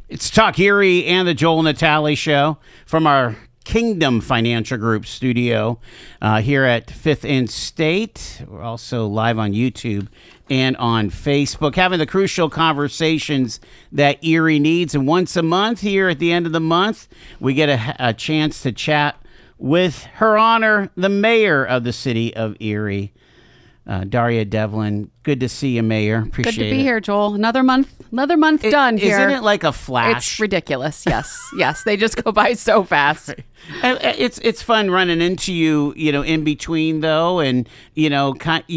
It's TalkErie and the Joel Natalie Show from our Kingdom Financial Group studio here at 5th and State. We're also live on YouTube and on Facebook, having the crucial conversations that Erie needs. And once a month here at the end of the month, we get a chance to chat with Her Honor, the mayor of the city of Erie, Daria Devlin. Good to see you, Mayor. Appreciate it. Good to be here, Joel. Another month done here. Isn't it like a flash? It's ridiculous. Yes. They just go by so fast. Right. It's fun running into you, in between though, and you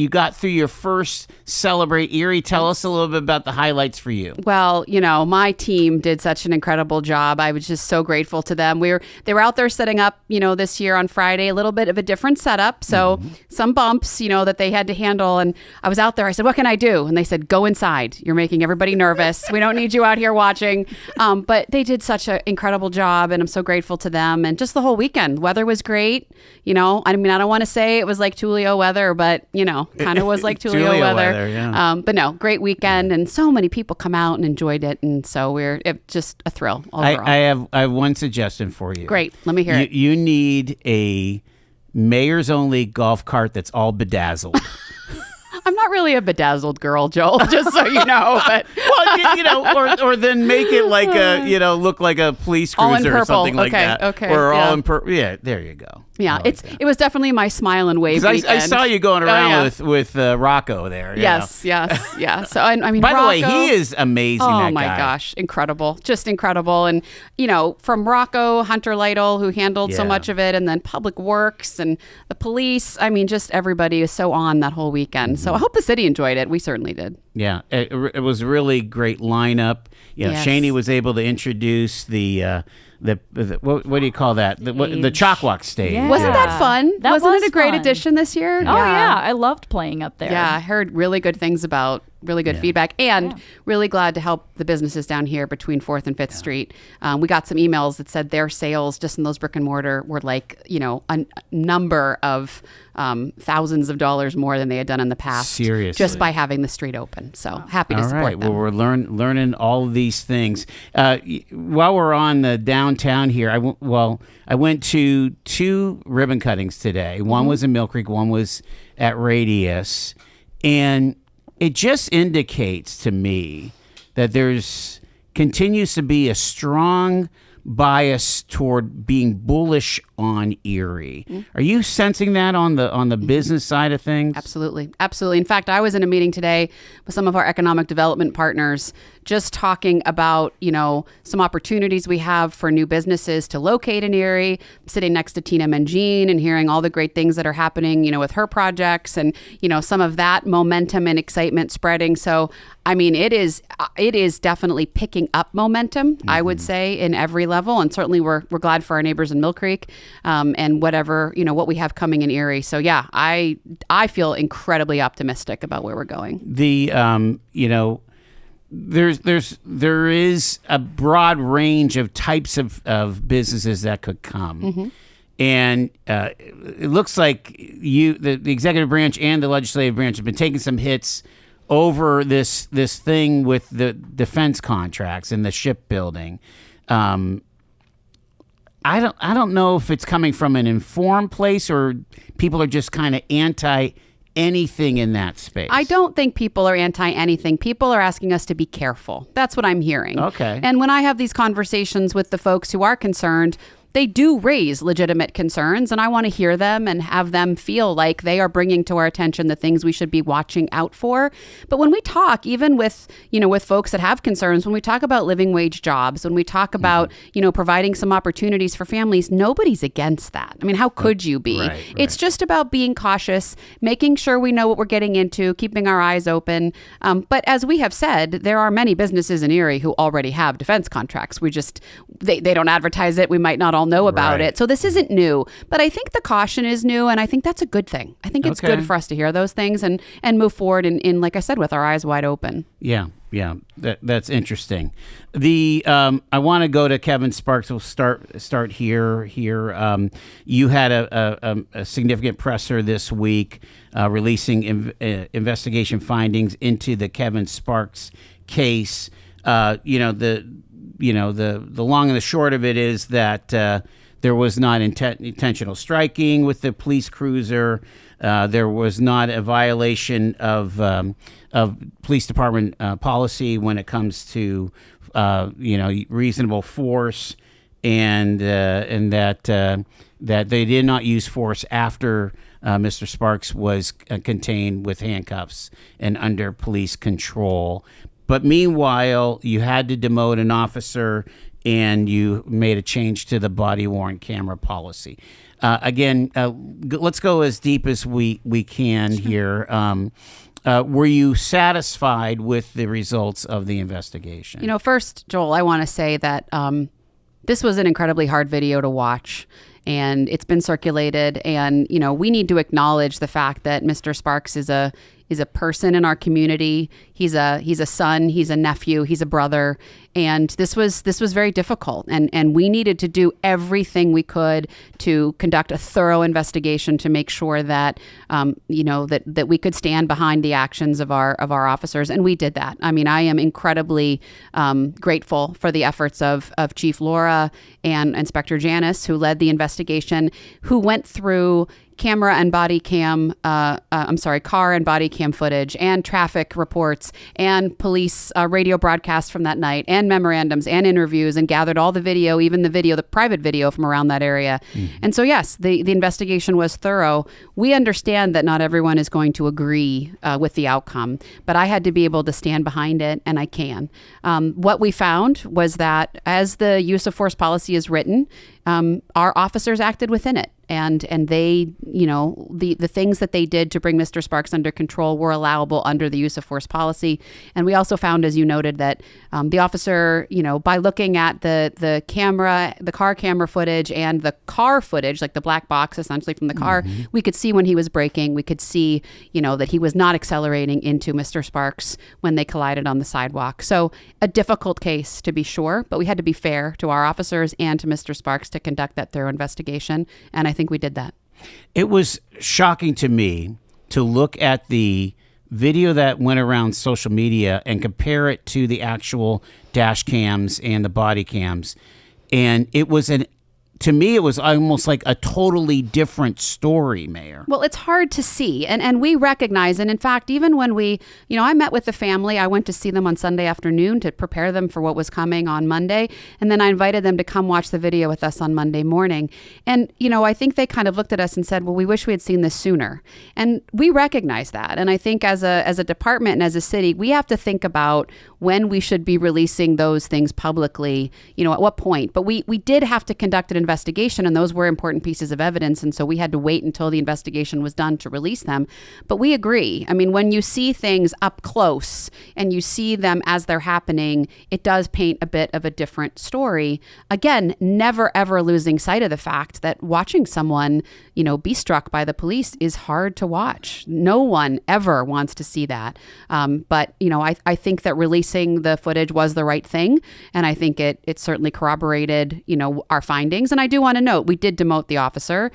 got through your first Celebrate Erie. Tell us a little bit about the highlights for you. Well, my team did such an incredible job. I was just so grateful to them. They were out there setting up, this year on Friday, a little bit of a different setup. So some bumps, that they had to handle. And I was out there. I said, "What can I do?" And they said, "Go inside. You're making everybody nervous. We don't need you out here watching." But they did such an incredible job, and I'm so grateful to them. And just the whole weekend, weather was great. I don't want to say it was like Tulio weather, but kind of was like Tulio weather. Yeah. But no, great weekend, and so many people come out and enjoyed it, and so it's just a thrill overall. I have one suggestion for you. Great, let me hear it. You need a mayor's only golf cart that's all bedazzled. I'm not really a bedazzled girl, Joel, just so you know. But or then make it like look like a police cruiser or something like that. Okay. Or all in purple. Yeah, there you go. Yeah, it was definitely my smile and wave weekend. I saw you going around with Rocco there. Yes. So I mean, by Rocco, the way, he is amazing. Oh that my guy. gosh, incredible, just incredible. And from Rocco, Hunter Lytle, who handled so much of it, and then Public Works and the police. I mean, just everybody is so on that whole weekend. So I hope the city enjoyed it. We certainly did. Yeah, it was a really great lineup. Yes. Shaney was able to introduce the what do you call that? The Chalk Walk stage. Yeah. Wasn't that fun? Wasn't it a great fun. addition this year? Oh yeah, I loved playing up there. Yeah, I heard really good things about really good feedback, and really glad to help the businesses down here between 4th and 5th Street. We got some emails that said their sales just in those brick and mortar were like, a number of thousands of dollars more than they had done in the past. Seriously. Just by having the street open. So happy to support them. Well, we're learning all of these things. While we're on the downtown here, I went to 2 ribbon cuttings today. One was in Mill Creek, one was at Radius. And it just indicates to me that there's continues to be a strong bias toward being bullish on Erie. Are you sensing that on the business side of things? Absolutely. In fact, I was in a meeting today with some of our economic development partners, just talking about, some opportunities we have for new businesses to locate in Erie, sitting next to Tina Mangine and hearing all the great things that are happening, with her projects and, some of that momentum and excitement spreading. So, I mean, it is definitely picking up momentum, I would say, in every level. And certainly we're glad for our neighbors in Mill Creek and whatever, what we have coming in Erie. So, yeah, I feel incredibly optimistic about where we're going. There is a broad range of types of businesses that could come. And it looks like the executive branch and the legislative branch have been taking some hits over this thing with the defense contracts and the shipbuilding. I don't know if it's coming from an informed place or people are just kind of anti anything in that space. I don't think people are anti anything. People are asking us to be careful. That's what I'm hearing. Okay. And when I have these conversations with the folks who are concerned, they do raise legitimate concerns, and I want to hear them and have them feel like they are bringing to our attention the things we should be watching out for. But when we talk, even with folks that have concerns, when we talk about living wage jobs, when we talk about, providing some opportunities for families, nobody's against that. I mean, how could you be? Right. It's just about being cautious, making sure we know what we're getting into, keeping our eyes open. But as we have said, there are many businesses in Erie who already have defense contracts. They don't advertise it. We might not all know about it. So this isn't new, but I think the caution is new, and I think that's a good thing. I think it's good for us to hear those things and move forward in, like I said, with our eyes wide open. Yeah. That's interesting. I want to go to Kevin Sparks. We'll start here. You had a significant presser this week, releasing investigation findings into the Kevin Sparks case. the long and the short of it is that there was not intentional striking with the police cruiser. There was not a violation of police department policy when it comes to reasonable force, and that they did not use force after Mr. Sparks was contained with handcuffs and under police control. But meanwhile, you had to demote an officer, and you made a change to the body-worn camera policy. Again, let's go as deep as we can here. Were you satisfied with the results of the investigation? First, Joel, I want to say that this was an incredibly hard video to watch, and it's been circulated. And, we need to acknowledge the fact that Mr. Sparks is a person in our community. He's a son, he's a nephew, he's a brother. And this was very difficult. And we needed to do everything we could to conduct a thorough investigation to make sure that, that we could stand behind the actions of our officers. And we did that. I mean, I am incredibly grateful for the efforts of Chief Laura and Inspector Janice, who led the investigation, who went through car and body cam footage and traffic reports and police radio broadcasts from that night and memorandums and interviews, and gathered all the video, even the private video from around that area. And so, yes, the investigation was thorough. We understand that not everyone is going to agree with the outcome, but I had to be able to stand behind it, and I can. What we found was that as the use of force policy is written, our officers acted within it. And they, the things that they did to bring Mr. Sparks under control were allowable under the use of force policy. And we also found, as you noted, that the officer, by looking at the car camera footage and the car footage, like the black box essentially from the car, we could see when he was braking. We could see, that he was not accelerating into Mr. Sparks when they collided on the sidewalk. So a difficult case, to be sure, but we had to be fair to our officers and to Mr. Sparks to conduct that thorough investigation. And I think we did that. It was shocking to me to look at the video that went around social media and compare it to the actual dash cams and the body cams. And it was to me, it was almost like a totally different story, Mayor. Well, it's hard to see. And we recognize, and in fact, even when I met with the family, I went to see them on Sunday afternoon to prepare them for what was coming on Monday. And then I invited them to come watch the video with us on Monday morning. And, I think they kind of looked at us and said, well, we wish we had seen this sooner. And we recognize that. And I think as a department and as a city, we have to think about when we should be releasing those things publicly, at what point. But we did have to conduct an investigation, and those were important pieces of evidence. And so we had to wait until the investigation was done to release them. But we agree. I mean, when you see things up close and you see them as they're happening, it does paint a bit of a different story. Again, never, ever losing sight of the fact that watching someone, be struck by the police is hard to watch. No one ever wants to see that. But, I think that releasing the footage was the right thing. And I think it certainly corroborated, our findings. And I do want to note, we did demote the officer.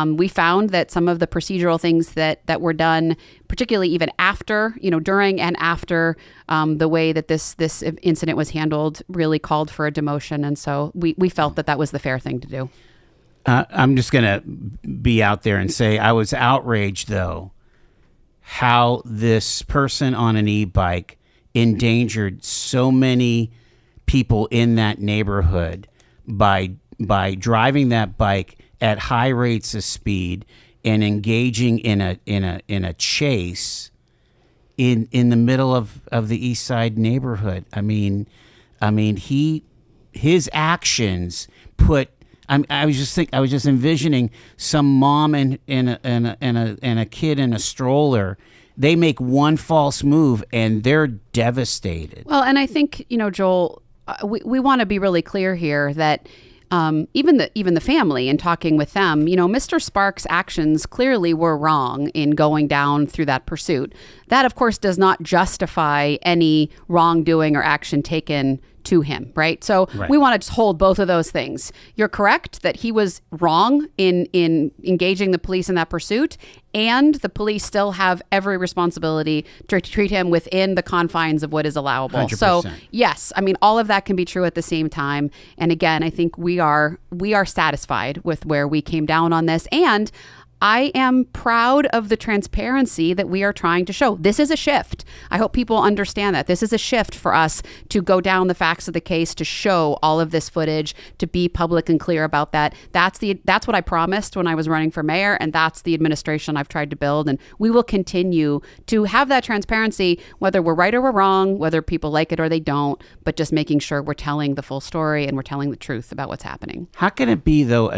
We found that some of the procedural things that were done, particularly even after, during and after the way that this incident was handled, really called for a demotion. And so we felt that was the fair thing to do. I'm just going to be out there and say I was outraged, though, how this person on an e-bike endangered so many people in that neighborhood by driving that bike at high rates of speed and engaging in a chase in the middle of the East Side neighborhood. I mean, his actions put. I was just envisioning some mom and a kid in a stroller. They make one false move and they're devastated. Well, and I think, Joel, we want to be really clear here that even the family, in talking with them, Mr. Sparks' actions clearly were wrong in going down through that pursuit. That, of course, does not justify any wrongdoing or action taken to him, right? So Right. we want to hold both of those things. You're correct that he was wrong in engaging the police in that pursuit, and the police still have every responsibility to treat him within the confines of what is allowable. 100%. So yes, I mean, all of that can be true at the same time. And again, I think we are satisfied with where we came down on this. And I am proud of the transparency that we are trying to show. This is a shift. I hope people understand that. This is a shift for us to go down the facts of the case, to show all of this footage, to be public and clear about that. That's what I promised when I was running for mayor, and that's the administration I've tried to build. And we will continue to have that transparency, whether we're right or we're wrong, whether people like it or they don't, but just making sure we're telling the full story and we're telling the truth about what's happening. How can it be, though,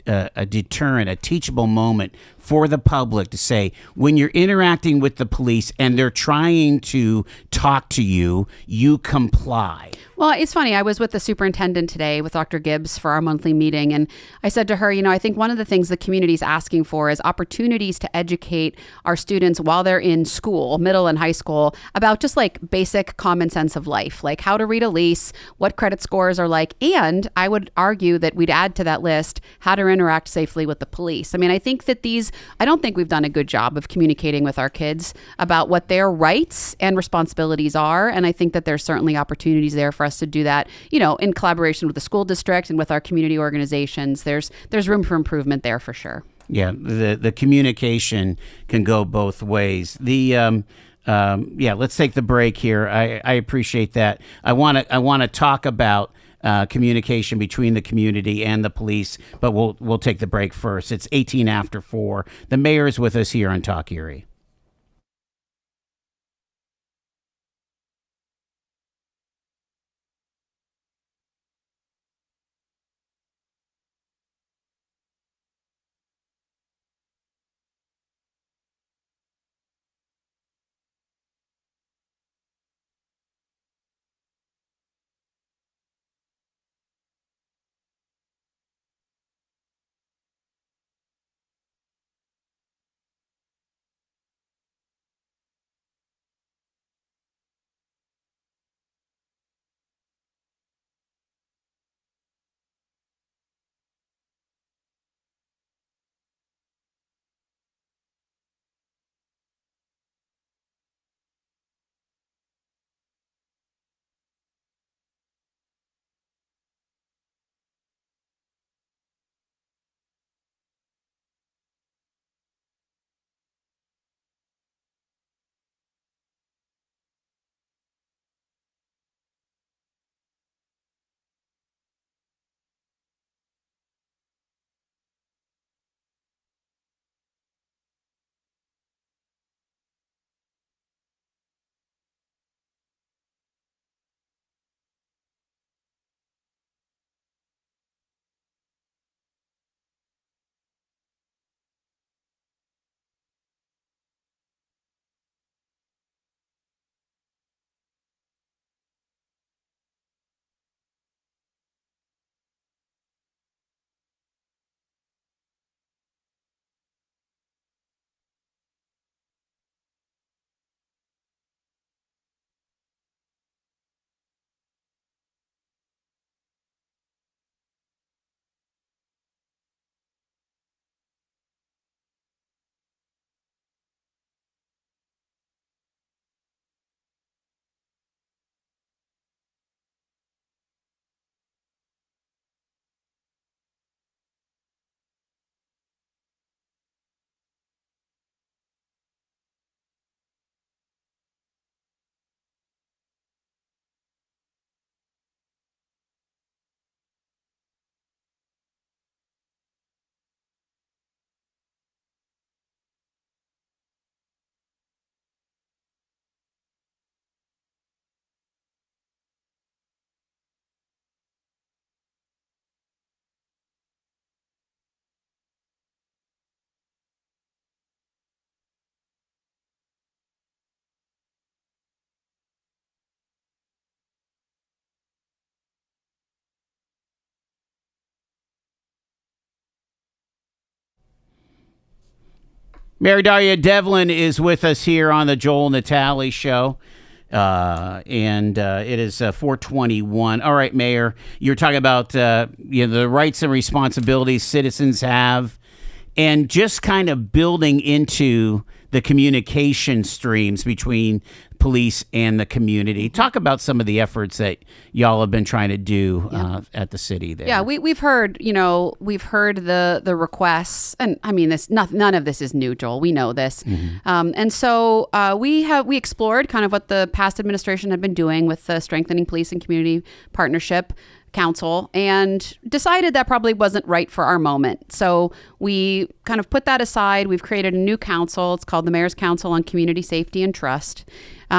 a deterrent, a teachable moment for the public to say, when you're interacting with the police and they're trying to talk to you, you comply? Well, it's funny. I was with the superintendent today with Dr. Gibbs for our monthly meeting. And I said to her, I think one of the things the community is asking for is opportunities to educate our students while they're in school, middle and high school, about just like basic common sense of life, like how to read a lease, what credit scores are like. And I would argue that we'd add to that list how to interact safely with the police. I mean, I think that I don't think we've done a good job of communicating with our kids about what their rights and responsibilities are. And I think that there's certainly opportunities there for us to do that, in collaboration with the school district and with our community organizations. There's room for improvement there for sure. Yeah, the communication can go both ways. Let's take the break here. I appreciate that. I want to talk about communication between the community and the police, but we'll take the break first. It's 18 after 4. The mayor is with us here on TalkErie. Mary Daria Devlin is with us here on the Joel Natalie Show. and it is 4:21. All right, Mayor, you're talking about the rights and responsibilities citizens have, and just kind of building into the communication streams between police and the community. Talk about some of the efforts that y'all have been trying to do at the city there. Yeah, we've heard, the requests, and I mean, none of this is new, Joel. We know this, and so we explored kind of what the past administration had been doing with the Strengthening Police and Community Partnership Council, and decided that probably wasn't right for our moment. So we kind of put that aside. We've created a new council. It's called the Mayor's Council on Community Safety and Trust.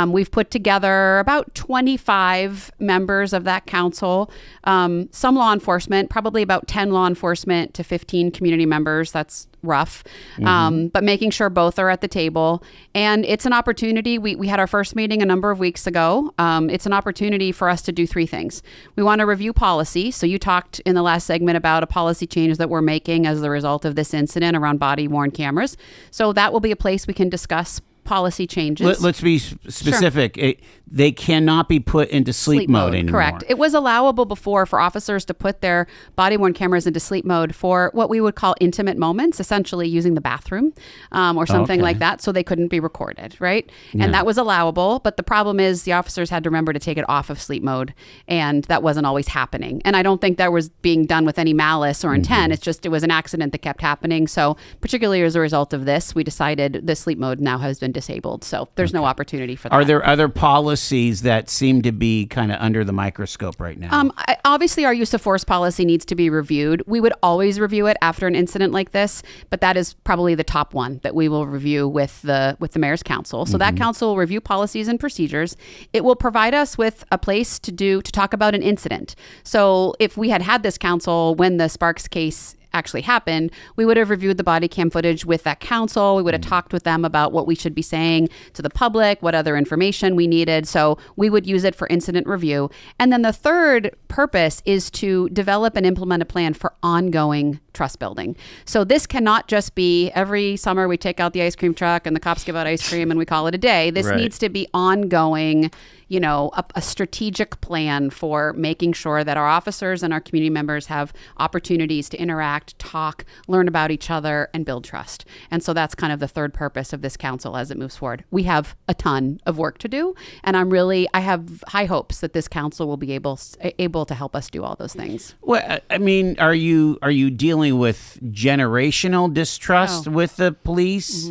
We've put together about 25 members of that council, some law enforcement, probably about 10 law enforcement to 15 community members. That's rough, but making sure both are at the table. And it's an opportunity. We had our first meeting a number of weeks ago. It's an opportunity for us to do three things. We want to review policy. So you talked in the last segment about a policy change that we're making as a result of this incident around body-worn cameras. So that will be a place we can discuss policy changes. Let's be specific. Sure. They cannot be put into sleep mode anymore. Correct. It was allowable before for officers to put their body-worn cameras into sleep mode for what we would call intimate moments, essentially using the bathroom or something like that, so they couldn't be recorded, right? Yeah. And that was allowable, but the problem is the officers had to remember to take it off of sleep mode, and that wasn't always happening. And I don't think that was being done with any malice or intent. It's just it was an accident that kept happening. So particularly as a result of this, we decided the sleep mode now has been disabled. So there's no opportunity for that. Are there other policies that seem to be kind of under the microscope right now? Obviously, our use of force policy needs to be reviewed. We would always review it after an incident like this, but that is probably the top one that we will review with the Mayor's Council. So that council will review policies and procedures. It will provide us with a place to talk about an incident. So if we had this council when the Sparks case actually happened, we would have reviewed the body cam footage with that council. We would have talked with them about what we should be saying to the public, what other information we needed. So we would use it for incident review. And then the third purpose is to develop and implement a plan for ongoing trust building. So this cannot just be every summer we take out the ice cream truck and the cops give out ice cream and we call it a day. This needs to be ongoing, a strategic plan for making sure that our officers and our community members have opportunities to interact, talk, learn about each other, and build trust. And so that's kind of the third purpose of this council as it moves forward. We have a ton of work to do, and I have high hopes that this council will be able to help us do all those things. Well, I mean, are you dealing with generational distrust with the police?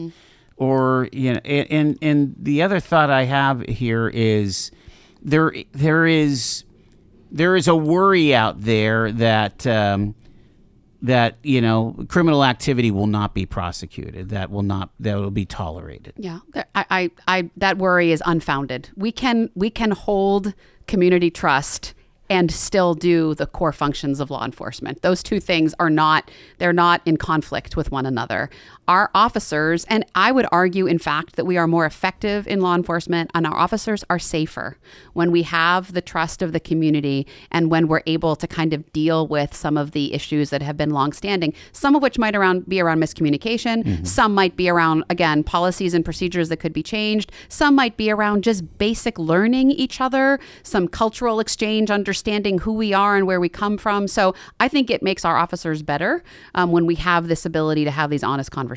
Or, and the other thought I have here is there is a worry out there that criminal activity will not be prosecuted, that will be tolerated. Yeah, I that worry is unfounded. We can hold community trust and still do the core functions of law enforcement. Those two things are not in conflict with one another. Our officers, and I would argue, in fact, that we are more effective in law enforcement and our officers are safer when we have the trust of the community and when we're able to kind of deal with some of the issues that have been longstanding, some of which might be around miscommunication. Some might be around, again, policies and procedures that could be changed. Some might be around just basic learning each other, some cultural exchange, understanding who we are and where we come from. So I think it makes our officers better when we have this ability to have these honest conversations.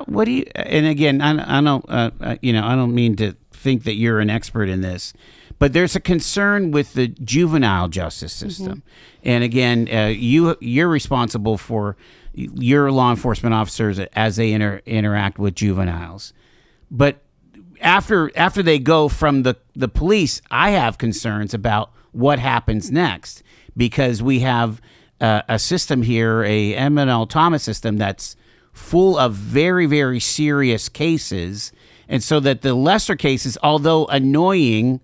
What do you? And again, I don't mean to think that you're an expert in this, but there's a concern with the juvenile justice system. And again, you're responsible for your law enforcement officers as they interact with juveniles. But after they go from the police, I have concerns about what happens next, because we have a system here, a M&L Thomas system that's full of very, very serious cases. And so that the lesser cases, although annoying,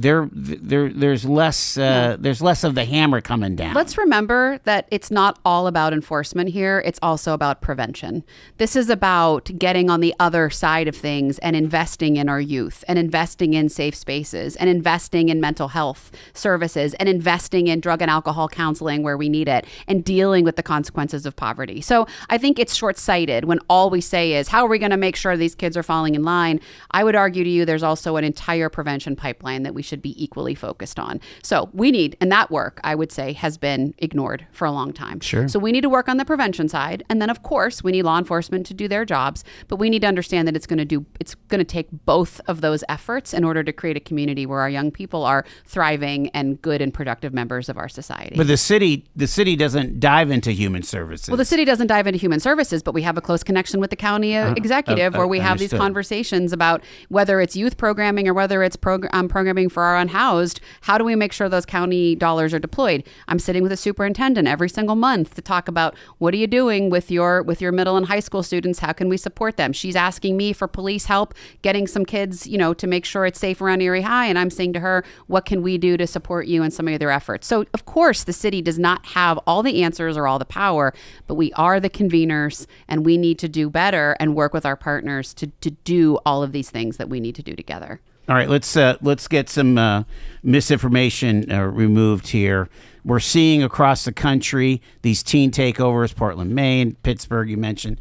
there's less of the hammer coming down. Let's remember that it's not all about enforcement here. It's also about prevention. This is about getting on the other side of things and investing in our youth and investing in safe spaces and investing in mental health services and investing in drug and alcohol counseling where we need it and dealing with the consequences of poverty. So I think it's short-sighted when all we say is, how are we going to make sure these kids are falling in line? I would argue to you there's also an entire prevention pipeline that we should be equally focused on. So we need, and that work, I would say, has been ignored for a long time. Sure. So we need to work on the prevention side. And then, of course, we need law enforcement to do their jobs. But we need to understand that it's going to take both of those efforts in order to create a community where our young people are thriving and good and productive members of our society. But the city doesn't dive into human services. Well, the city doesn't dive into human services, but we have a close connection with the county executive where we have these conversations about whether it's youth programming or whether it's programming for our unhoused. How do we make sure those county dollars are deployed? I'm sitting with a superintendent every single month to talk about what are you doing with your middle and high school students? How can we support them? She's asking me for police help getting some kids, to make sure it's safe around Erie High. And I'm saying to her, what can we do to support you in some of their efforts? So, of course, the city does not have all the answers or all the power, but we are the conveners and we need to do better and work with our partners to do all of these things that we need to do together. All right, let's get some misinformation removed here. We're seeing across the country these teen takeovers, Portland, Maine, Pittsburgh, you mentioned.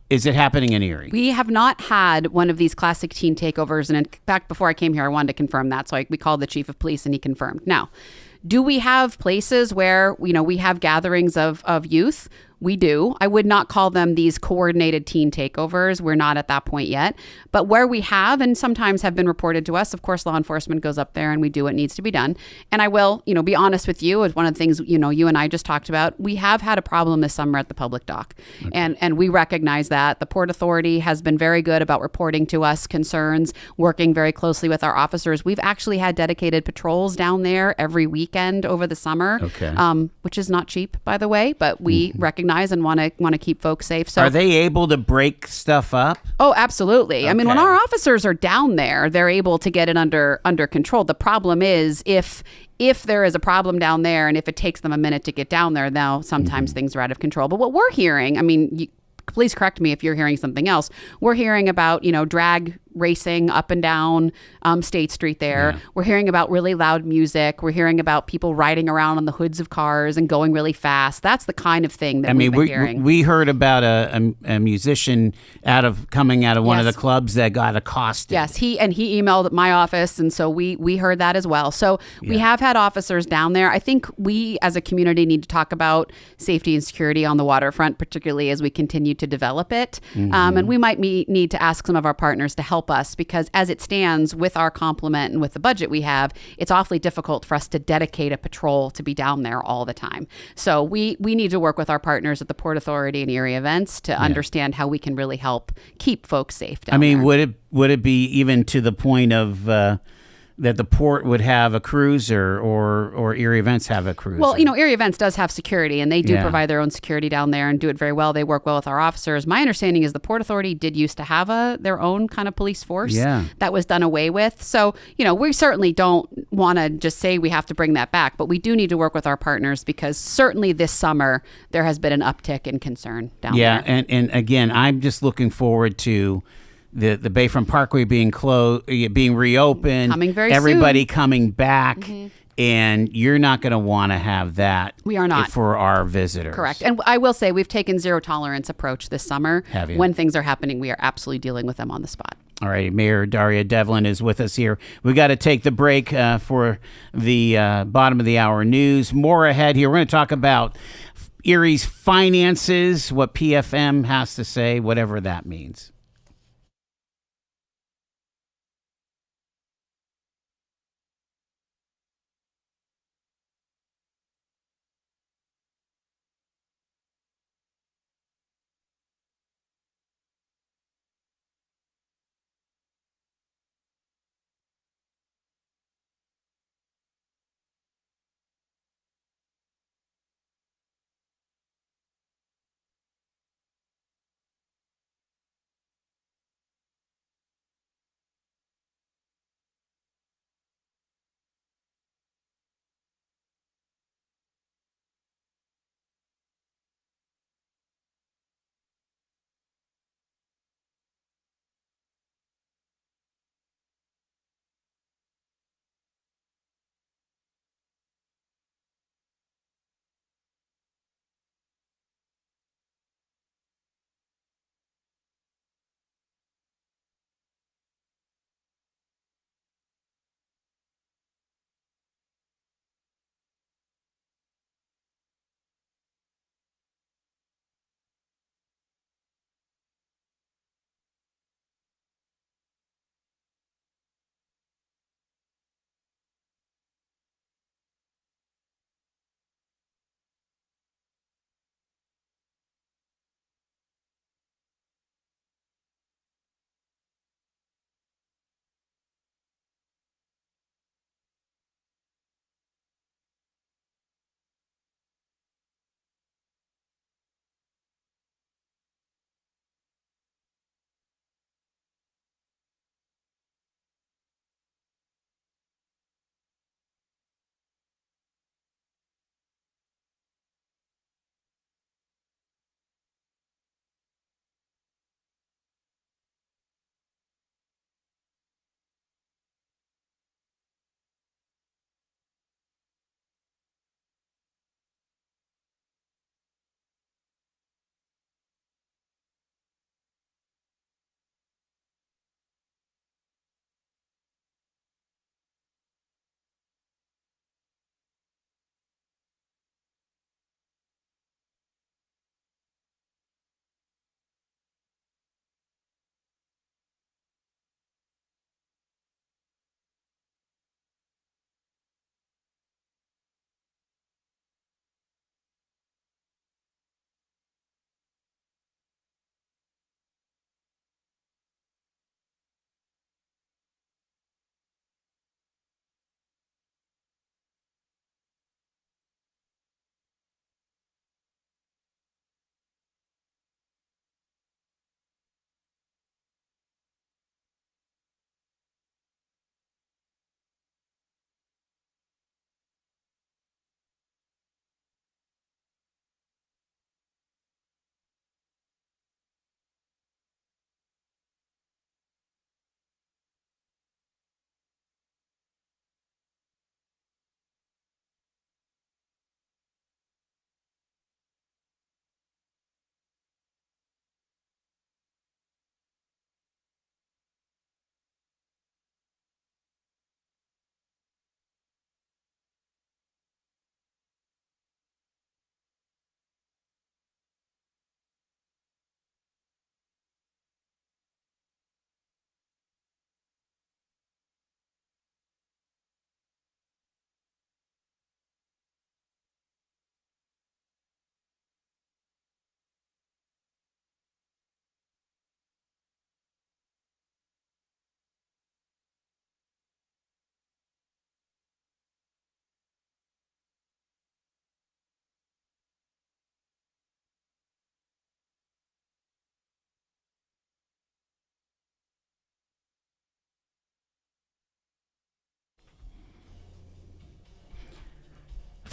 Is it happening in Erie? We have not had one of these classic teen takeovers. And in fact, before I came here, I wanted to confirm that. So we called the chief of police and he confirmed. Now, do we have places where, we have gatherings of youth? We do. I would not call them these coordinated teen takeovers. We're not at that point yet. But where we have, and sometimes have been reported to us, of course, law enforcement goes up there and we do what needs to be done. And I will, be honest with you, as one of the things, you and I just talked about, we have had a problem this summer at the public dock. Okay. And we recognize that. The Port Authority has been very good about reporting to us concerns, working very closely with our officers. We've actually had dedicated patrols down there every weekend over the summer, which is not cheap, by the way, but we recognize and want to keep folks safe. So are they able to break stuff up? Oh, absolutely. Okay. I mean, when our officers are down there, they're able to get it under control. The problem is if there is a problem down there and if it takes them a minute to get down there, now sometimes things are out of control. But what we're hearing, please correct me if you're hearing something else. We're hearing about, drag racing up and down State Street there. Yeah. We're hearing about really loud music. We're hearing about people riding around on the hoods of cars and going really fast. That's the kind of thing that we've been hearing. We heard about a musician coming out of one of the clubs that got accosted. Yes, he emailed my office, and so we heard that as well. So we have had officers down there. I think we as a community need to talk about safety and security on the waterfront, particularly as we continue to develop it. And we might need to ask some of our partners to help us, because as it stands with our complement and with the budget we have, it's awfully difficult for us to dedicate a patrol to be down there all the time. So we need to work with our partners at the Port Authority and Erie Events to understand how we can really help keep folks safe down there. Would it be even to the point of that the port would have a cruiser or Erie Events have a cruiser? Well, Erie Events does have security, and they do provide their own security down there and do it very well. They work well with our officers. My understanding is the Port Authority did used to have their own kind of police force that was done away with. So, we certainly don't want to just say we have to bring that back, but we do need to work with our partners, because certainly this summer there has been an uptick in concern down there. Yeah, and again, I'm just looking forward to the Bayfront Parkway being reopened, coming very everybody soon. Coming back, and you're not going to want to have that. We are not. For our visitors. Correct. And I will say we've taken zero tolerance approach this summer. Have you? When things are happening, we are absolutely dealing with them on the spot. All right, Mayor Daria Devlin is with us here. We got to take the break for the bottom of the hour news. More ahead here. We're going to talk about Erie's finances, what PFM has to say, whatever that means.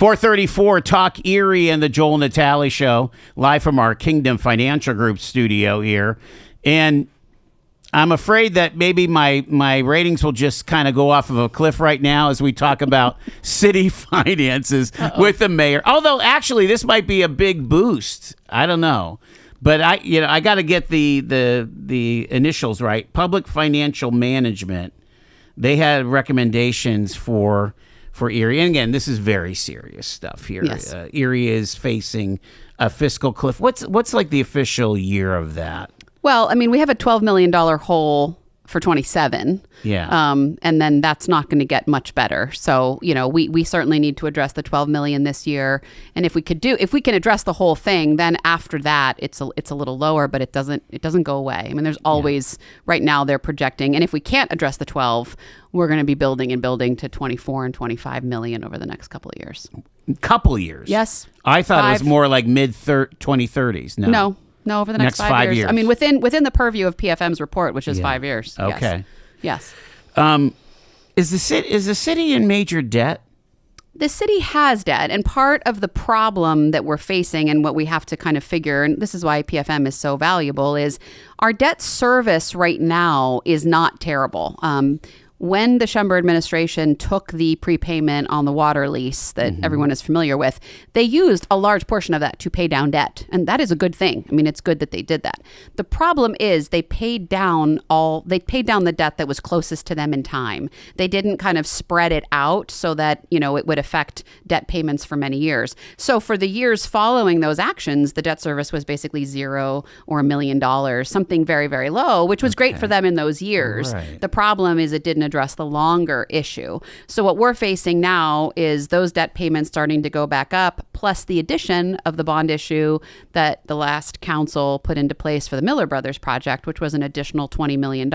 434 Talk Erie and the Joel Natalie Show, live from our Kingdom Financial Group studio here. And I'm afraid that maybe my ratings will just kind of go off of a cliff right now as we talk about city finances with the mayor. Although, actually, this might be a big boost. I don't know. But I got to get the initials right. Public Financial Management. They had recommendations for Erie. And again, this is very serious stuff here. Yes. Erie is facing a fiscal cliff. What's like the official year of that? Well, I mean, we have a $12 million hole for 27. Yeah. And then that's not going to get much better. So, we certainly need to address the 12 million this year. And if we can address the whole thing, then after that, it's a little lower, but it doesn't go away. I mean, there's always, right now they're projecting. And if we can't address the 12, we're going to be building to 24 and 25 million over the next couple of years. Couple years? Yes. I thought it was more like mid-2030s. No, over the next 5 years. I mean, within the purview of PFM's report, which is 5 years. Okay. Yes. Is the city in major debt? The city has debt, and part of the problem that we're facing and what we have to kind of figure, and this is why PFM is so valuable, is our debt service right now is not terrible. When the Schember administration took the prepayment on the water lease that everyone is familiar with, they used a large portion of that to pay down debt. And that is a good thing. I mean, it's good that they did that. The problem is they paid down the debt that was closest to them in time. They didn't kind of spread it out so that, it would affect debt payments for many years. So for the years following those actions, the debt service was basically $0 or $1 million, something very, very low, which was great for them in those years. Right. The problem is it didn't address the longer issue. So what we're facing now is those debt payments starting to go back up, plus the addition of the bond issue that the last council put into place for the Miller Brothers project, which was an additional $20 million.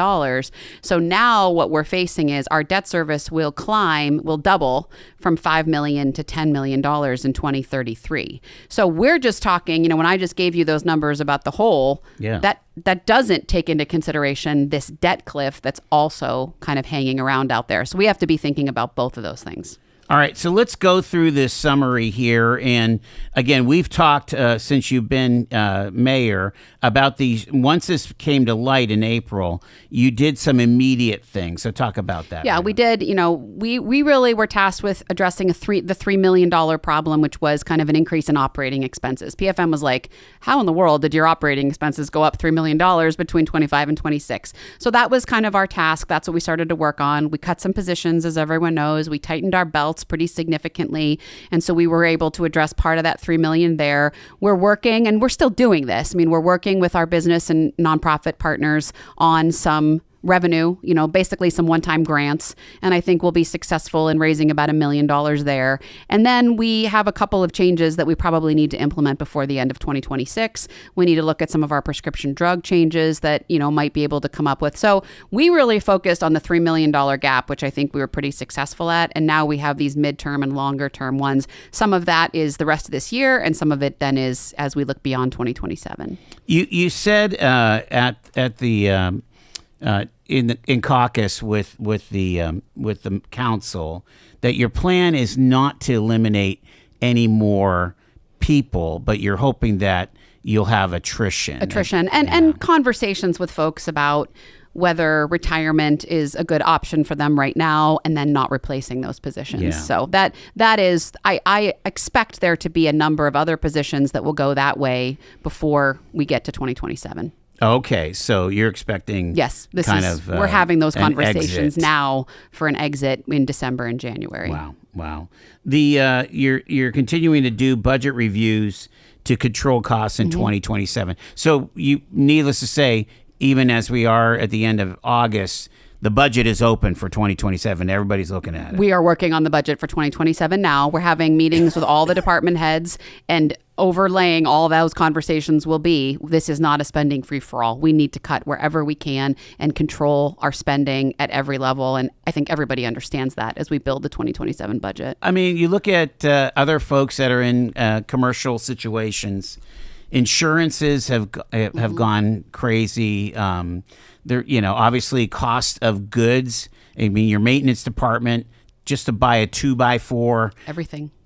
So now what we're facing is our debt service will double from $5 million to $10 million in 2033. So we're just talking, when I just gave you those numbers about the whole, that doesn't take into consideration this debt cliff that's also kind of hanging around out there. So we have to be thinking about both of those things. All right, so let's go through this summary here. And again, we've talked since you've been mayor about these. Once this came to light in April, you did some immediate things. So talk about that. Yeah, we did. We really were tasked with addressing the $3 million problem, which was kind of an increase in operating expenses. PFM was like, how in the world did your operating expenses go up $3 million between 25 and 26? So that was kind of our task. That's what we started to work on. We cut some positions, as everyone knows. We tightened our belts pretty significantly. And so we were able to address part of that $3 million there. We're working, and we're still doing this. I mean, we're working with our business and nonprofit partners on some revenue, basically some one-time grants. And I think we'll be successful in raising about $1 million there. And then we have a couple of changes that we probably need to implement before the end of 2026. We need to look at some of our prescription drug changes that, might be able to come up with. So we really focused on the $3 million gap, which I think we were pretty successful at. And now we have these midterm and longer term ones. Some of that is the rest of this year, and some of it then is as we look beyond 2027. You said at the in caucus with the council that your plan is not to eliminate any more people, but you're hoping that you'll have attrition and conversations with folks about whether retirement is a good option for them right now, and then not replacing those positions. Yeah. So that is, I expect there to be a number of other positions that will go that way before we get to 2027. Okay, so you're expecting we're having those conversations now for an exit in December and January. Wow. You're continuing to do budget reviews to control costs in 2027. So needless to say, even as we are at the end of August, the budget is open for 2027. Everybody's looking at it. We are working on the budget for 2027 now. We're having meetings with all the department heads, and overlaying all those conversations will be, this is not a spending free-for-all. We need to cut wherever we can and control our spending at every level. And I think everybody understands that as we build the 2027 budget. I mean, you look at other folks that are in commercial situations. Insurances have gone crazy. Obviously cost of goods. I mean, your maintenance department just to buy a 2x4.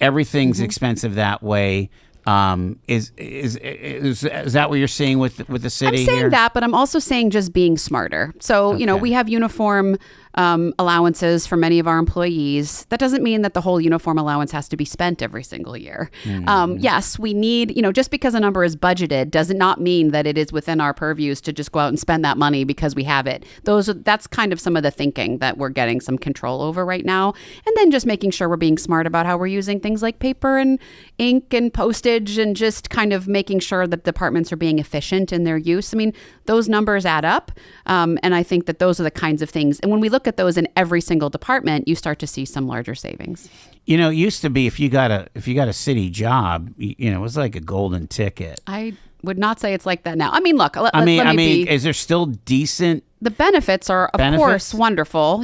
Everything's expensive that way. Is that what you're seeing with the city? I'm saying here? that, but I'm also saying just being smarter. So, we have uniform allowances for many of our employees. That doesn't mean that the whole uniform allowance has to be spent every single year. Yes, we need, just because a number is budgeted does not mean that it is within our purviews to just go out and spend that money because we have it. That's kind of some of the thinking that we're getting some control over right now. And then just making sure we're being smart about how we're using things like paper and ink and postage, and just kind of making sure that departments are being efficient in their use. I mean, those numbers add up. And I think that those are the kinds of things. And when we look at those in every single department, you start to see some larger savings. It used to be if you got a city job, it was like a golden ticket. I would not say it's like that now. I mean, look, let me be. Is there still decent? The benefits are, of course, wonderful.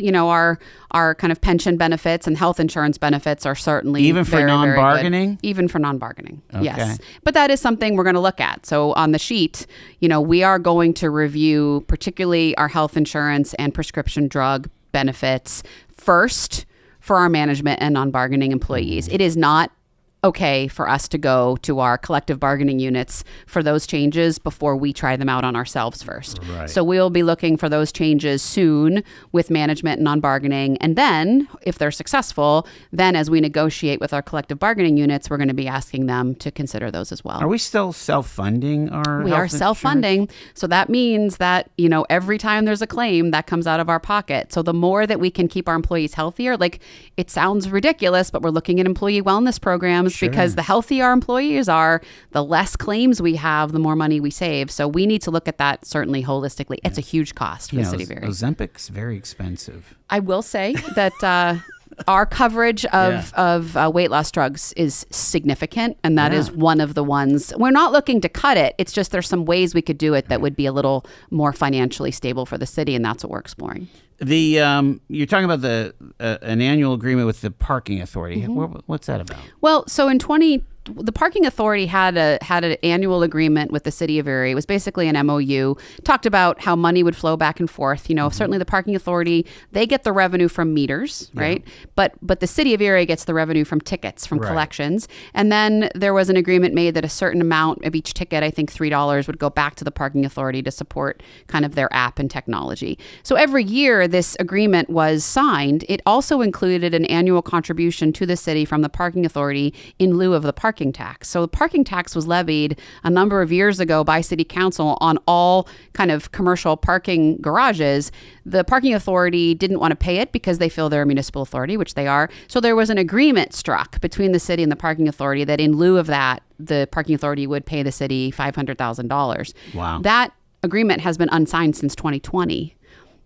Our kind of pension benefits and health insurance benefits are certainly even for very, non-bargaining. Very good. Even for non-bargaining, okay. Yes. But that is something we're going to look at. So on the sheet, we are going to review particularly our health insurance and prescription drug benefits first for our management and non-bargaining employees. It is not okay for us to go to our collective bargaining units for those changes before we try them out on ourselves first. Right. So we'll be looking for those changes soon with management and non-bargaining. And then if they're successful, then as we negotiate with our collective bargaining units, we're going to be asking them to consider those as well. Are we still self-funding our We health are self-funding. insurance? So that means that, every time there's a claim that comes out of our pocket. So the more that we can keep our employees healthier, like it sounds ridiculous, but we're looking at employee wellness programs. Sure. Because the healthier our employees are, the less claims we have, the more money we save. So we need to look at that certainly holistically. It's a huge cost for the city of Erie. Ozempic's very expensive. I will say that our coverage of weight loss drugs is significant, and that is one of the ones. We're not looking to cut it. It's just there's some ways we could do it that would be a little more financially stable for the city, and that's what we're exploring. You're talking about an annual agreement with the parking authority. Mm-hmm. What's that about? Well, so the parking authority had an annual agreement with the city of Erie. It was basically an MOU. Talked about how money would flow back and forth. Certainly the parking authority, they get the revenue from meters, right? But the city of Erie gets the revenue from tickets, from collections. And then there was an agreement made that a certain amount of each ticket, I think $3, would go back to the parking authority to support kind of their app and technology. So every year this agreement was signed. It also included an annual contribution to the city from the parking authority in lieu of the parking tax. So the parking tax was levied a number of years ago by city council on all kind of commercial parking garages. The parking authority didn't want to pay it because they feel they're a municipal authority, which they are. So there was an agreement struck between the city and the parking authority that in lieu of that, the parking authority would pay the city $500,000. Wow. That agreement has been unsigned since 2020.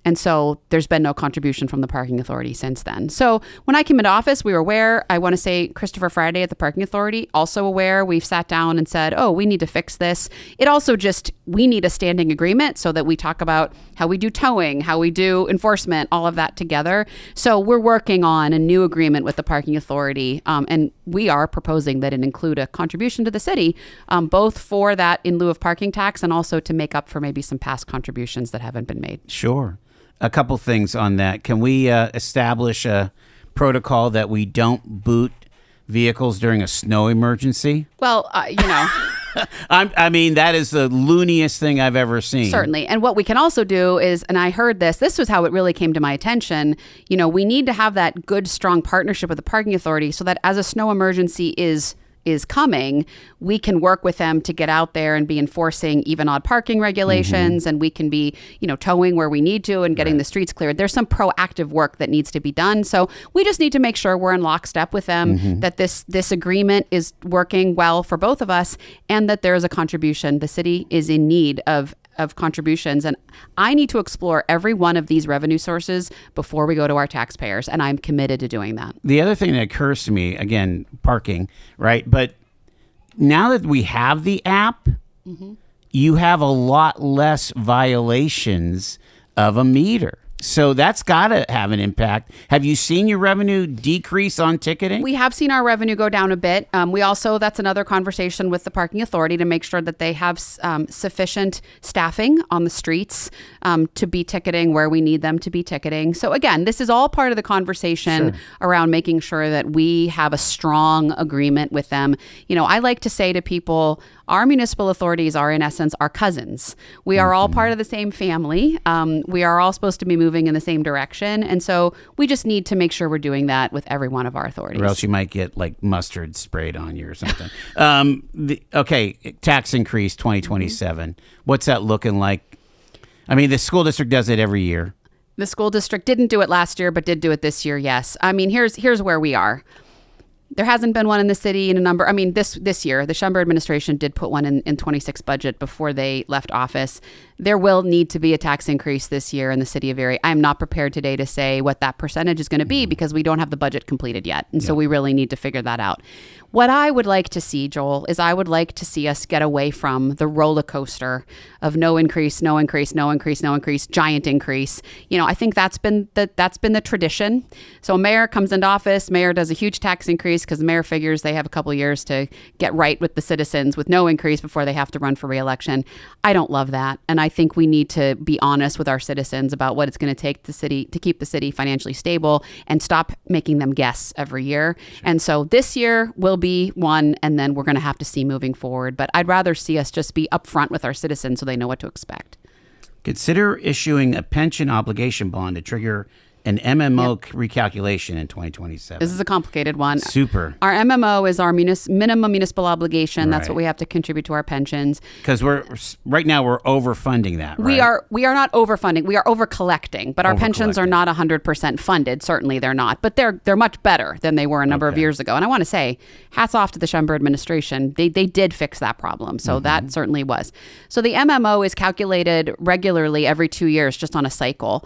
And so there's been no contribution from the parking authority since then. So when I came into office, we were aware. I want to say Christopher Friday at the parking authority, also aware. We've sat down and said, we need to fix this. It also we need a standing agreement so that we talk about how we do towing, how we do enforcement, all of that together. So we're working on a new agreement with the parking authority. And we are proposing that it include a contribution to the city, both for that in lieu of parking tax and also to make up for maybe some past contributions that haven't been made. Sure. A couple things on that. Can we establish a protocol that we don't boot vehicles during a snow emergency? Well, I mean, that is the looniest thing I've ever seen. Certainly. And what we can also do is, and I heard this was how it really came to my attention, we need to have that good, strong partnership with the parking authority so that as a snow emergency is coming, we can work with them to get out there and be enforcing even odd parking regulations, and we can be, towing where we need to and getting the streets cleared. There's some proactive work that needs to be done. So we just need to make sure we're in lockstep with them, that this agreement is working well for both of us, and that there is a contribution. The city is in need of contributions. And I need to explore every one of these revenue sources before we go to our taxpayers. And I'm committed to doing that. The other thing that occurs to me, again, parking, right? But now that we have the app, you have a lot less violations of a meter. So that's got to have an impact. Have you seen your revenue decrease on ticketing? We have seen our revenue go down a bit. We also, that's another conversation with the parking authority to make sure that they have sufficient staffing on the streets to be ticketing where we need them to be ticketing. So again, this is all part of the conversation around making sure that we have a strong agreement with them. You know, I like to say to people, our municipal authorities are in essence our cousins. We are all part of the same family. We are all supposed to be moving in the same direction. And so we just need to make sure we're doing that with every one of our authorities. Or else you might get like mustard sprayed on you or something. Okay, tax increase 2027. What's that looking like? I mean, the school district does it every year. The school district didn't do it last year, but did do it this year, yes. I mean, here's where we are. There hasn't been one in the city in a number. I mean, this year, the Schember administration did put one in 26 budget before they left office. There will need to be a tax increase this year in the city of Erie. I'm not prepared today to say what that percentage is going to be because we don't have the budget completed yet. And so we really need to figure that out. What I would like to see, Joel, is I would like to see us get away from the roller coaster of no increase, no increase, no increase, no increase, giant increase. You know, I think that's been the tradition. So a mayor comes into office, mayor does a huge tax increase because the mayor figures they have a couple of years to get right with the citizens with no increase before they have to run for re-election. I don't love that. And I think we need to be honest with our citizens about what it's going to take to keep the city financially stable and stop making them guess every year. Sure. And so this year will be one, and then we're going to have to see moving forward. But I'd rather see us just be upfront with our citizens so they know what to expect. Consider issuing a pension obligation bond to trigger an MMO recalculation in 2027. This is a complicated one. Super. Our MMO is our minimum municipal obligation. That's what we have to contribute to our pensions. Because right now we're overfunding that, right? We are not overfunding. We are overcollecting. But our pensions are not 100% funded. Certainly they're not. But they're much better than they were a number of years ago. And I want to say, hats off to the Schember administration. They did fix that problem. So that certainly was. So the MMO is calculated regularly every 2 years, just on a cycle.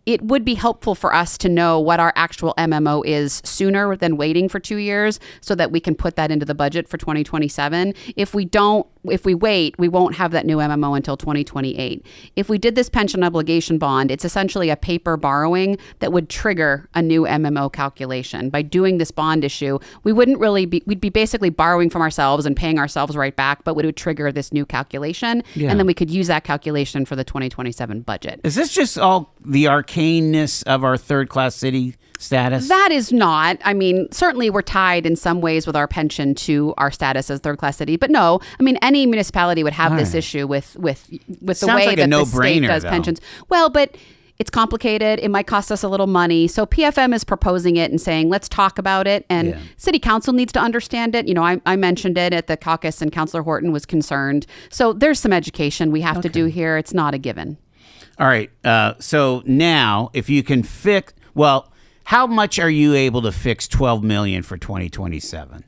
It would be helpful for us to know what our actual MMO is sooner than waiting for 2 years so that we can put that into the budget for 2027. If we wait, we won't have that new MMO until 2028. If we did this pension obligation bond, it's essentially a paper borrowing that would trigger a new MMO calculation. By doing this bond issue, we'd be basically borrowing from ourselves and paying ourselves right back, but it would trigger this new calculation. And then we could use that calculation for the 2027 budget. Is this just all the arcaneness of our third-class city status? That is not. I mean, certainly we're tied in some ways with our pension to our status as third-class city. But no, I mean, any municipality would have this issue with the way that the state does pensions. Well, but it's complicated. It might cost us a little money. So PFM is proposing it and saying, let's talk about it. And city council needs to understand it. You know, I mentioned it at the caucus and Councilor Horton was concerned. So there's some education we have to do here. It's not a given. All right. So now if you can how much are you able to fix $12 million for 2027?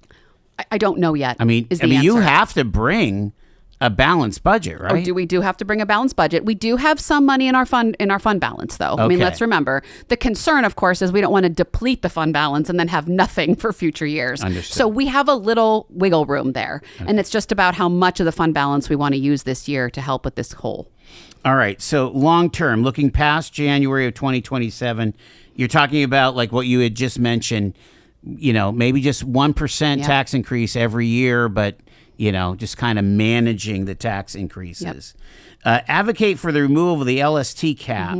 I don't know yet. I mean, you have to bring a balanced budget, right? We do have to bring a balanced budget. We do have some money in our fund balance, though. I mean, let's remember the concern, of course, is we don't want to deplete the fund balance and then have nothing for future years. Understood. So we have a little wiggle room there, and it's just about how much of the fund balance we want to use this year to help with this hole. All right. So long term, looking past January of 2027, you're talking about like what you had just mentioned, you know, maybe just 1% tax increase every year, but, you know, just kind of managing the tax increases. Advocate for the removal of the LST cap.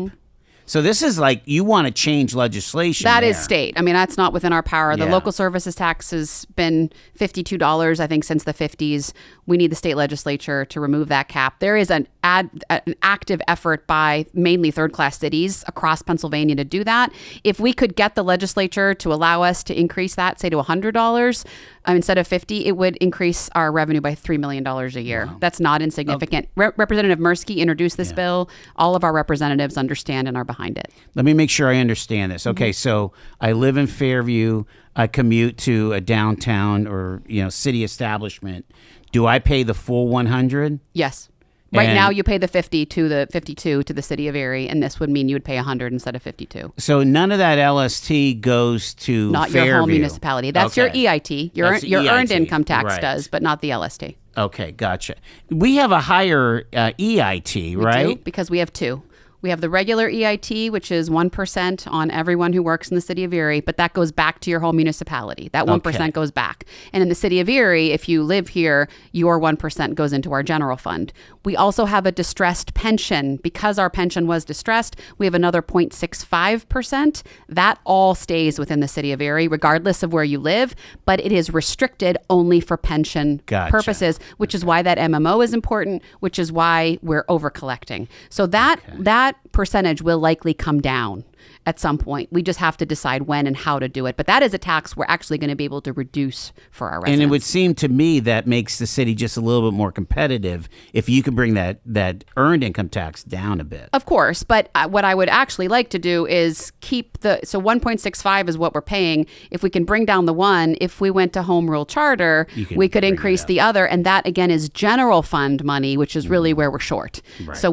So this is like you want to change legislation. That is state. I mean, that's not within our power. The local services tax has been $52, I think, since the 50s. We need the state legislature to remove that cap. There is an active effort by mainly third-class cities across Pennsylvania to do that. If we could get the legislature to allow us to increase that, say, to $100 instead of $50, it would increase our revenue by $3 million a year. Wow. That's not insignificant. Representative Mirsky introduced this bill. All of our representatives understand and are behind it. Let me make sure I understand this. Okay, so I live in Fairview. I commute to a downtown or city establishment. Do I pay the full 100? Yes. Right now, you pay the 50 to the 52 to the city of Erie, and this would mean you would pay 100 instead of 52. So none of that LST goes to not Fairview. Your whole municipality. That's your EIT. Your earned income tax does, but not the LST. Okay, gotcha. We have a higher EIT, right? We do, because we have two. We have the regular EIT, which is 1% on everyone who works in the city of Erie, but that goes back to your whole municipality. That 1% goes back. And in the city of Erie, if you live here, your 1% goes into our general fund. We also have a distressed pension. Because our pension was distressed, we have another 0.65%. That all stays within the city of Erie, regardless of where you live, but it is restricted only for pension purposes, which is why that MMO is important, which is why we're over collecting. So that percentage will likely come down at some point. We just have to decide when and how to do it. But that is a tax we're actually going to be able to reduce for our residents. And it would seem to me that makes the city just a little bit more competitive if you can bring that earned income tax down a bit. Of course. But what I would actually like to do is keep so 1.65 is what we're paying. If we can bring down the one, if we went to home rule charter, we could increase the other. And that, again, is general fund money, which is really where we're short. Right. So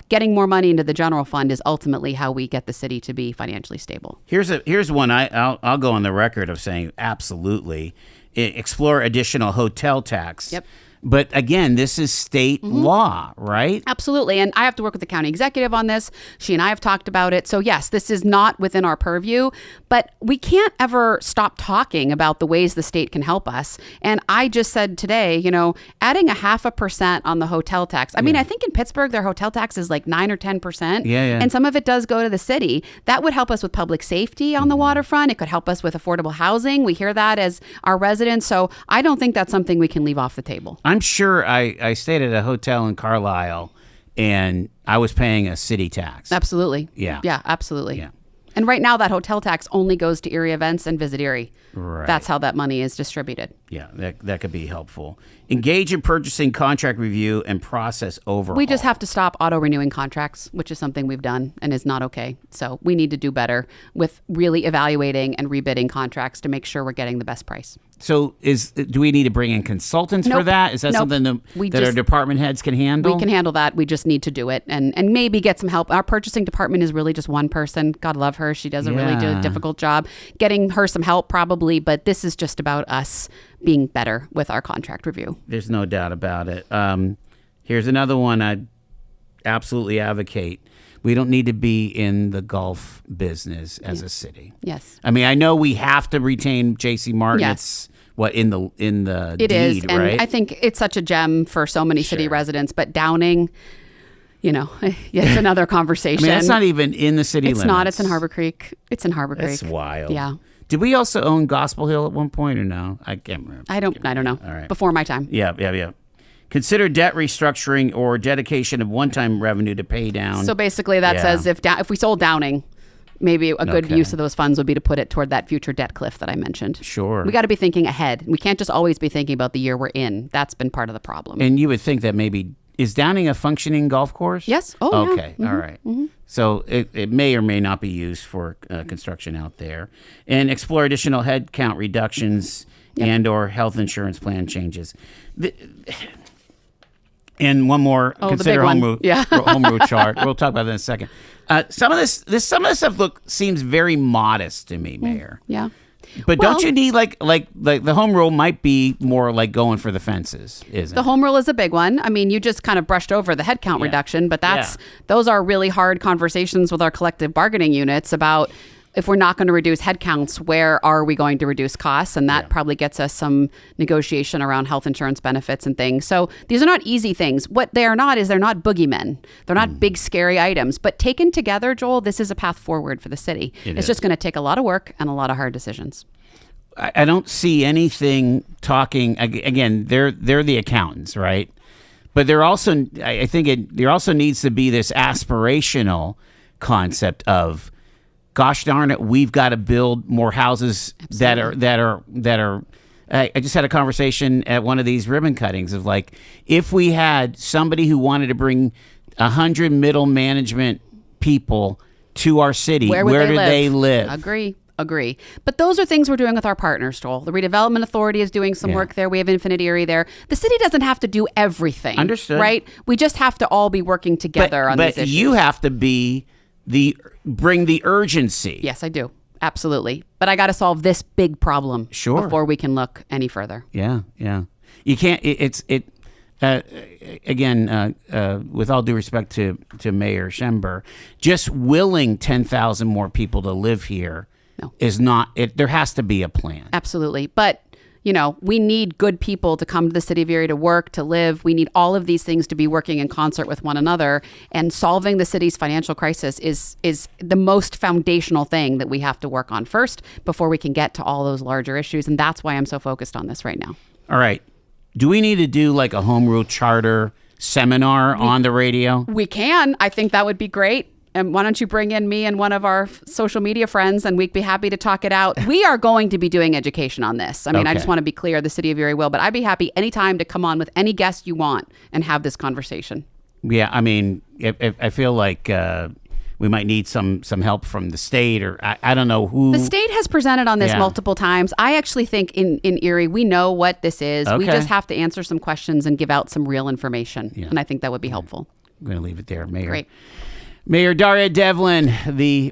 getting more money into the general fund is ultimately how we get the city to be financially stable. Here's one I'll go on the record of saying absolutely explore additional hotel tax. Yep. But again, this is state law, right? Absolutely. And I have to work with the county executive on this. She and I have talked about it. So yes, this is not within our purview, but we can't ever stop talking about the ways the state can help us. And I just said today, adding 0.5% on the hotel tax. I mean, I think in Pittsburgh, their hotel tax is like 9 or 10%. Yeah. And some of it does go to the city. That would help us with public safety on the waterfront. It could help us with affordable housing. We hear that as our residents. So I don't think that's something we can leave off the table. I'm sure I stayed at a hotel in Carlisle and I was paying a city tax. Absolutely. Yeah. Yeah, absolutely. Yeah. And right now that hotel tax only goes to Erie Events and Visit Erie. Right. That's how that money is distributed. Yeah, that could be helpful. Engage in purchasing contract review and process overhaul. We just have to stop auto-renewing contracts, which is something we've done and is not okay. So we need to do better with really evaluating and rebidding contracts to make sure we're getting the best price. So do we need to bring in consultants for that? Is that something that our department heads can handle? We can handle that. We just need to do it and maybe get some help. Our purchasing department is really just one person. God love her. She does a really difficult job. Getting her some help probably, but this is just about us being better with our contract review. There's no doubt about it. Here's another one I'd absolutely advocate. We don't need to be in the golf business as a city. Yes. I mean, I know we have to retain J.C. Martin. Yes. It's in the it deed, is. And right? I think it's such a gem for so many city residents. But Downing, it's another conversation. I mean, it's not even in the city limits. It's not. It's in Harbor Creek. It's in Harbor Creek. That's wild. Yeah. Did we also own Gospel Hill at one point or no? I can't remember. I don't know. All right. Before my time. Yeah. Consider debt restructuring or dedication of one-time revenue to pay down. So basically that says if we sold Downing, maybe a good use of those funds would be to put it toward that future debt cliff that I mentioned. Sure. We got to be thinking ahead. We can't just always be thinking about the year we're in. That's been part of the problem. And you would think that maybe, is Downing a functioning golf course? Yes. Oh, okay. Yeah. All right. Mm-hmm. So it may or may not be used for construction out there. And explore additional headcount reductions and or health insurance plan changes. And one more, consider home rule chart. We'll talk about that in a second. Some of this stuff seems very modest to me, Mayor. Yeah. But don't you need like the home rule might be more like going for the fences, isn't it? The home rule is a big one. I mean, you just kind of brushed over the headcount reduction, but those are really hard conversations with our collective bargaining units about if we're not going to reduce headcounts, where are we going to reduce costs? And that probably gets us some negotiation around health insurance benefits and things. So these are not easy things. What they are not is they're not boogeymen. They're not big, scary items. But taken together, Joel, this is a path forward for the city. It's just going to take a lot of work and a lot of hard decisions. I don't see anything talking, again, they're the accountants, right? But there also, I think there also needs to be this aspirational concept of, gosh darn it, we've got to build more houses that are. I just had a conversation at one of these ribbon cuttings of like, if we had somebody who wanted to bring 100 middle management people to our city, where do they live? Agree. But those are things we're doing with our partners, Joel. The Redevelopment Authority is doing some work there. We have Infinite Erie there. The city doesn't have to do everything. Understood. Right? We just have to all be working together on these issues. But you have to bring the urgency. Yes, I do. Absolutely. But I got to solve this big problem before we can look any further. Yeah. You can't. Again, with all due respect to Mayor Schember, just willing 10,000 more people to live here is not it. There has to be a plan. Absolutely. But, we need good people to come to the city of Erie to work, to live. We need all of these things to be working in concert with one another. And solving the city's financial crisis is the most foundational thing that we have to work on first before we can get to all those larger issues. And that's why I'm so focused on this right now. All right. Do we need to do like a home rule charter seminar on the radio? We can. I think that would be great. And why don't you bring in me and one of our social media friends, and we'd be happy to talk it out. We are going to be doing education on this. I mean, I just want to be clear, the city of Erie will, but I'd be happy anytime to come on with any guest you want and have this conversation. Yeah, I mean, I feel like we might need some help from the state, or I don't know who. The state has presented on this multiple times. I actually think in Erie, we know what this is. Okay. We just have to answer some questions and give out some real information. Yeah. And I think that would be helpful. I'm going to leave it there, Mayor. Great. Mayor Daria Devlin,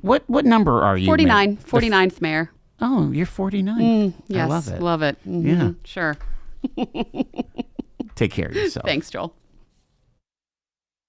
what number are you? 49, 49th mayor. Oh, you're 49. Yes, I love it. Love it. Mm-hmm. Yeah. Sure. Take care of yourself. Thanks, Joel.